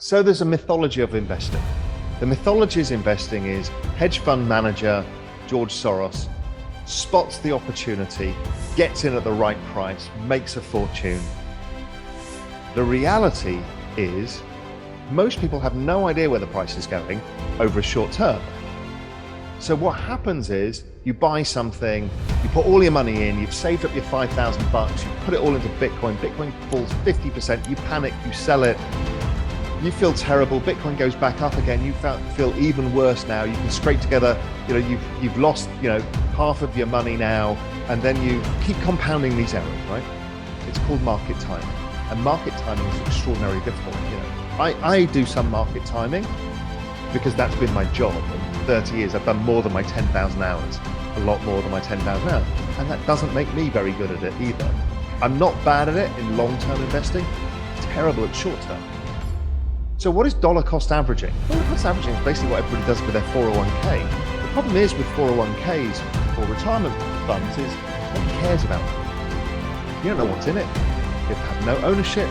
So there's a mythology of investing. The mythology of investing is hedge fund manager George Soros spots the opportunity, gets in at the right price, makes a fortune. The reality is most people have no idea where the price is going over a short term. So what happens is you buy something, you put all your money in, you've saved up your 5,000 bucks, you put it all into Bitcoin, Bitcoin falls 50%, you panic, you sell it, you feel terrible, Bitcoin goes back up again, you feel even worse now, you can scrape together, you've lost, half of your money now, and then you keep compounding these errors, right? It's called market timing. And market timing is extraordinarily difficult. I do some market timing because that's been my job. In 30 years, I've done more than my 10,000 hours, a lot more than my 10,000 hours. And that doesn't make me very good at it either. I'm not bad at it in long-term investing, terrible at short-term. So what is dollar cost averaging? Dollar cost averaging is basically what everybody does with their 401k. The problem is with 401ks or retirement funds is nobody cares about them. You don't know what's in it. You have no ownership.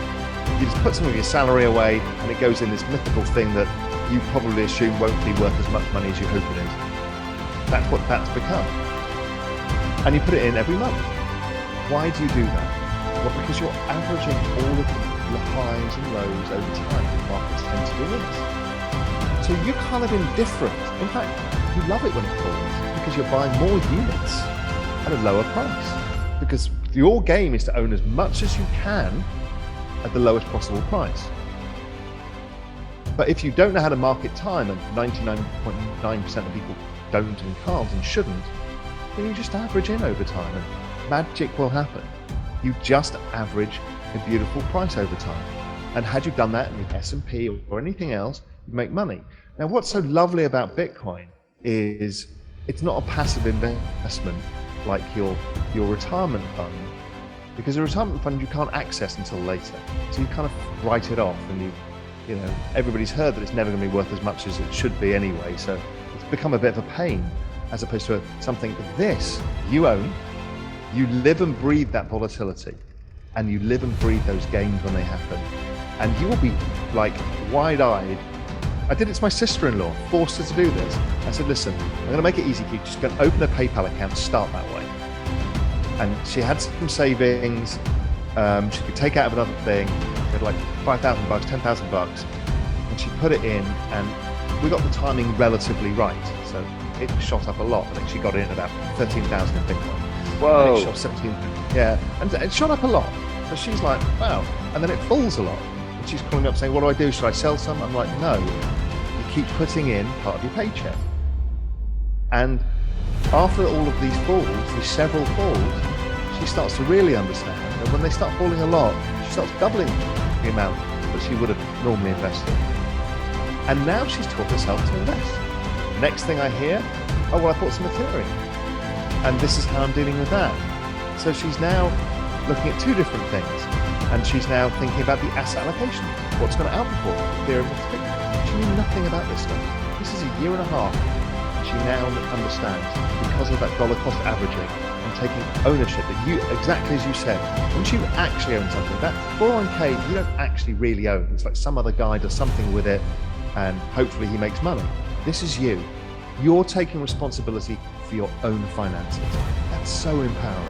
You just put some of your salary away and it goes in this mythical thing that you probably assume won't be worth as much money as you hope it is. That's what that's become. And you put it in every month. Why do you do that? Well, because you're averaging all of the highs and lows over time. Markets tend to do this. So you're kind of indifferent. In fact, you love it when it falls because you're buying more units at a lower price. Because your game is to own as much as you can at the lowest possible price. But if you don't know how to market time, and 99.9% of people don't and can't and shouldn't, then you just average in over time and magic will happen. You just average a beautiful price over time. And had you done that in the S&P or anything else, you'd make money. Now, what's so lovely about Bitcoin is it's not a passive investment like your retirement fund, because a retirement fund you can't access until later. So you kind of write it off and everybody's heard that it's never going to be worth as much as it should be anyway. So it's become a bit of a pain as opposed to something this you own, you live and breathe that volatility and you live and breathe those gains when they happen. And you will be like wide-eyed. I did it to my sister-in-law, forced her to do this. I said, listen, I'm going to make it easy for you. Just go and open a PayPal account, start that way. And she had some savings. She could take out of another thing. She had like 5,000 bucks, 10,000 bucks. And she put it in and we got the timing relatively right. So it shot up a lot. I think she got it in about 13,000 in Bitcoin. Whoa. And it shot 17. Yeah. And it shot up a lot. So she's like, wow. And then it falls a lot. And she's calling up saying, what do I do? Should I sell some? I'm like, no. You keep putting in part of your paycheck. And after all of these falls, these several falls, she starts to really understand that when they start falling a lot, she starts doubling the amount that she would have normally invested. And now she's taught herself to invest. Next thing I hear, oh, well, I bought some Ethereum. And this is how I'm dealing with that. So she's now looking at two different things. And she's now thinking about the asset allocation. What's going to outperform Ethereum and Bitcoin? She knew nothing about this stuff. This is a year and a half. And she now understands because of that dollar cost averaging and taking ownership that you, exactly as you said, once you actually own something, that 401k you don't actually really own. It's like some other guy does something with it and hopefully he makes money. This is you. You're taking responsibility for your own finances. That's so empowering.